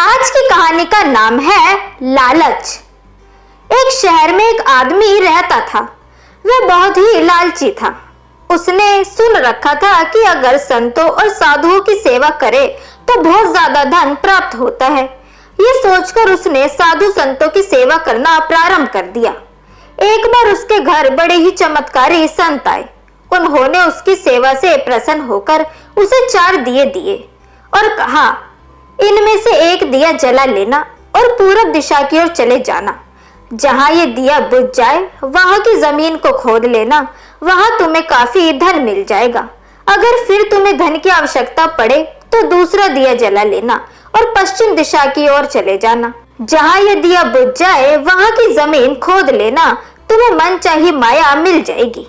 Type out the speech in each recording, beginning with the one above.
आज की कहानी का नाम है लालच। एक शहर में एक आदमी रहता था। वह बहुत ही लालची था। उसने सुन रखा था कि अगर संतों और साधुओं की सेवा करे तो बहुत ज्यादा धन प्राप्त होता है। ये सोचकर उसने साधु संतों की सेवा करना प्रारंभ कर दिया। एक बार उसके घर बड़े ही चमत्कारी संत आए। उन्होंने उसकी सेवा से प्रसन्न होकर उसे 4 दिए दिए और कहा, इनमें से एक दिया जला लेना और पूरब दिशा की ओर चले जाना। जहां ये दिया बुझ जाए वहां की जमीन को खोद लेना, वहां तुम्हें काफी धन मिल जाएगा। अगर फिर तुम्हें धन की आवश्यकता पड़े तो दूसरा दिया जला लेना और पश्चिम दिशा की ओर चले जाना। जहां ये दिया बुझ जाए वहां की जमीन खोद लेना, तुम्हें मन चाहिए माया मिल जाएगी।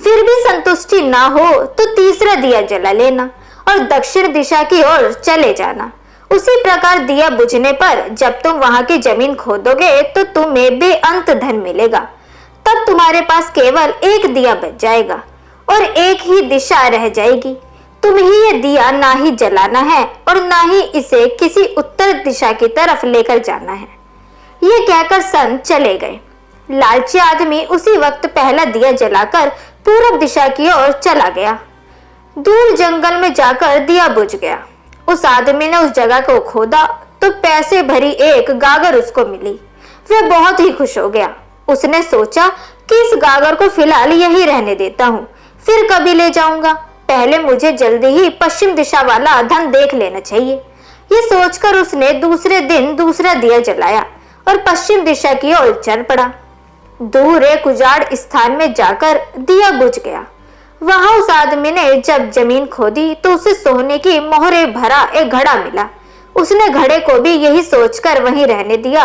फिर भी संतुष्टि ना हो तो तीसरा दिया जला लेना और दक्षिण दिशा की ओर चले जाना। उसी प्रकार दिया बुझने पर जब तुम वहां की जमीन खोदोगे तो तुम्हें बेअंत धन मिलेगा। तब तुम्हारे पास केवल एक दिया बच जाएगा और एक ही दिशा रह जाएगी। तुम्हें ये दिया ना ही जलाना है और ना ही इसे किसी उत्तर दिशा की तरफ लेकर जाना है। ये कहकर संत चले गए। लालची आदमी उसी वक्त पहला दिया जलाकर पूरब दिशा की ओर चला गया। दूर जंगल में जाकर दिया बुझ गया। उस आदमी ने उस जगह को खोदा तो पैसे भरी एक गागर उसको मिली। वह बहुत ही खुश हो गया। उसने सोचा कि इस गागर को फिलहाल यही रहने देता हूँ, फिर कभी ले जाऊंगा। पहले मुझे जल्दी ही पश्चिम दिशा वाला धन देख लेना चाहिए। ये सोचकर उसने दूसरे दिन दूसरा दिया जलाया और पश्चिम दिशा की ओर चल पड़ा। दूर एक उजाड़ स्थान में जाकर दिया बुझ गया। वहां उस आदमी ने जब जमीन खोदी तो उसे सोने की मोहरे भरा एक घड़ा मिला। उसने घड़े को भी यही सोचकर वहीं रहने दिया।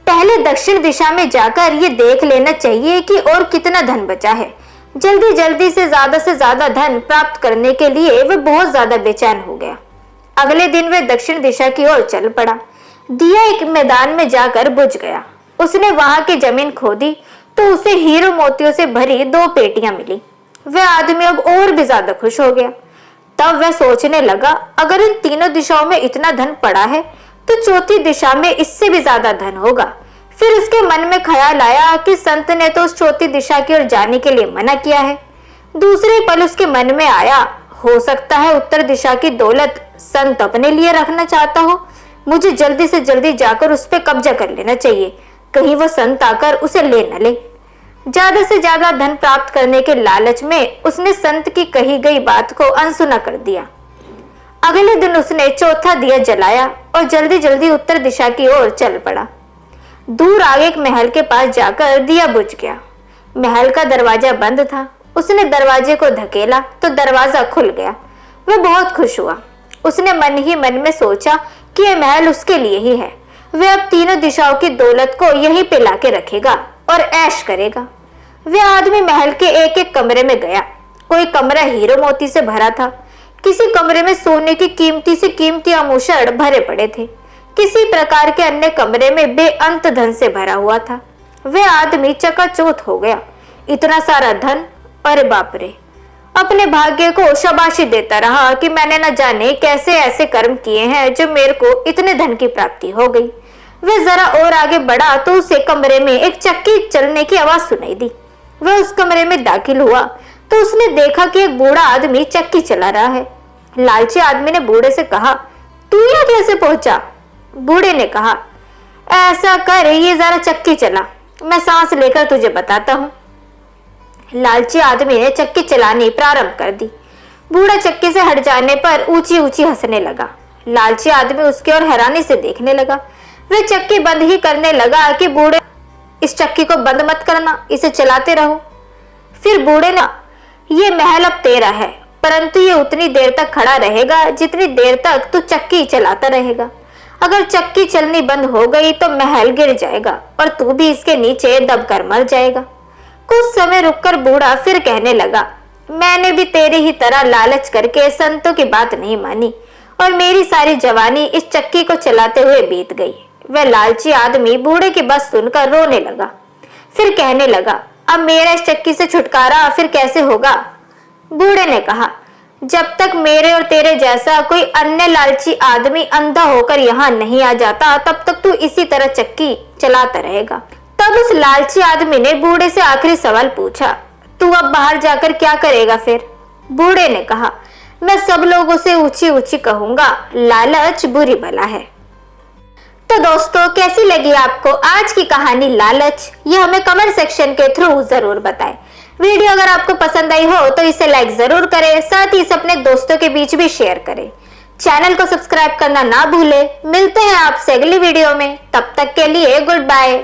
पहले दक्षिण दिशा में जाकर ये देख लेना चाहिए कि और कितना धन बचा है। जल्दी जल्दी से ज्यादा धन प्राप्त करने के लिए वह बहुत ज्यादा बेचैन हो गया। अगले दिन वह दक्षिण दिशा की ओर चल पड़ा। दिया एक मैदान में जाकर बुझ गया। उसने वहां की जमीन खोदी तो उसे हीरो मोतियों से भरी 2 पेटियां मिली। वह आदमी अब और भी ज्यादा खुश हो गया। तब वह सोचने लगा, अगर इन तीनों दिशाओं में इतना धन पड़ा है तो चौथी दिशा में इससे भी ज्यादा धन होगा। फिर उसके मन में ख्याल आया कि संत ने तो उस चौथी दिशा की ओर जाने के लिए मना किया है। दूसरे पल उसके मन में आया, हो सकता है उत्तर दिशा की दौलत संत अपने लिए रखना चाहता हो। मुझे जल्दी से जल्दी जाकर उस पर कब्जा कर लेना चाहिए, कहीं वो संत आकर उसे ले न ले। ज्यादा से ज्यादा धन प्राप्त करने के लालच में उसने संत की कही गई बात को अनसुना कर दिया। अगले दिन उसने चौथा दिया जलाया और जल्दी जल्दी उत्तर दिशा की ओर चल पड़ा। दूर आगे एक महल के पास जाकर दिया बुझ गया। महल का दरवाजा बंद था। उसने दरवाजे को धकेला तो दरवाजा खुल गया। वह बहुत खुश हुआ। उसने मन ही मन में सोचा कि यह महल उसके लिए ही है। वह अब तीनों दिशाओं की दौलत को यहीं पे लाके रखेगा और ऐश करेगा। वह आदमी महल के एक एक कमरे में गया। कोई कमरा हीरो मोती से भरा था। किसी कमरे में सोने की कीमती से कीमती आभूषण भरे पड़े थे। किसी प्रकार के अन्य कमरे में बेअंत धन से भरा हुआ था। वह आदमी चकाचौंध हो गया। इतना सारा धन, अरे बाप रे! अपने भाग्य को शाबाशी देता रहा कि मैंने न जाने कैसे ऐसे कर्म किए हैं जो मेरे को इतने धन की प्राप्ति हो गई। वह जरा और आगे बढ़ा तो उसे कमरे में एक चक्की चलने की आवाज सुनाई दी। वह उस कमरे में दाखिल हुआ तो उसने देखा कि एक बूढ़ा आदमी चक्की चला रहा है। लालची आदमी ने बूढ़े से कहा, तू यहाँ कैसे पहुंचा? बूढ़े ने कहा, ऐसा कर, ये जरा चक्की चला, मैं सांस लेकर तुझे बताता हूँ। लालची आदमी ने चक्की चलानी प्रारंभ कर दी। बूढ़ा चक्की से हट जाने पर ऊंची ऊंची हंसने लगा। लालची आदमी उसकी ओर हैरानी से देखने लगा। वह चक्की बंद ही करने लगा कि बूढ़े, इस चक्की को बंद मत करना, इसे चलाते रहो। फिर बूढ़े ने, ये महल अब तेरा है, परंतु ये उतनी देर तक खड़ा रहेगा जितनी देर तक तू चक्की चलाता रहेगा। अगर चक्की चलनी बंद हो गई तो महल गिर जाएगा और तू भी इसके नीचे दबकर मर जाएगा। कुछ समय रुककर बूढ़ा फिर कहने लगा, मैंने भी तेरी ही तरह लालच करके संतों की बात नहीं मानी और मेरी सारी जवानी इस चक्की को चलाते हुए बीत गई। वह लालची आदमी बूढ़े की बात सुनकर रोने लगा। फिर कहने लगा, अब मेरा इस चक्की से छुटकारा फिर कैसे होगा? बूढ़े ने कहा, जब तक मेरे और तेरे जैसा कोई अन्य लालची आदमी अंधा होकर यहाँ नहीं आ जाता तब तक तू इसी तरह चक्की चलाता रहेगा। तब उस लालची आदमी ने बूढ़े से आखिरी सवाल पूछा, तू अब बाहर जाकर क्या करेगा फिर? बूढ़े ने कहा, मैं सब लोगों से ऊंची ऊंची कहूंगा, लालच बुरी बला है। तो दोस्तों, कैसी लगी आपको आज की कहानी लालच? ये हमें कमेंट सेक्शन के थ्रू जरूर बताएं। वीडियो अगर आपको पसंद आई हो तो इसे लाइक जरूर करें, साथ ही इसे अपने दोस्तों के बीच भी शेयर करें। चैनल को सब्सक्राइब करना ना भूलें। मिलते हैं आपसे अगली वीडियो में, तब तक के लिए गुड बाय।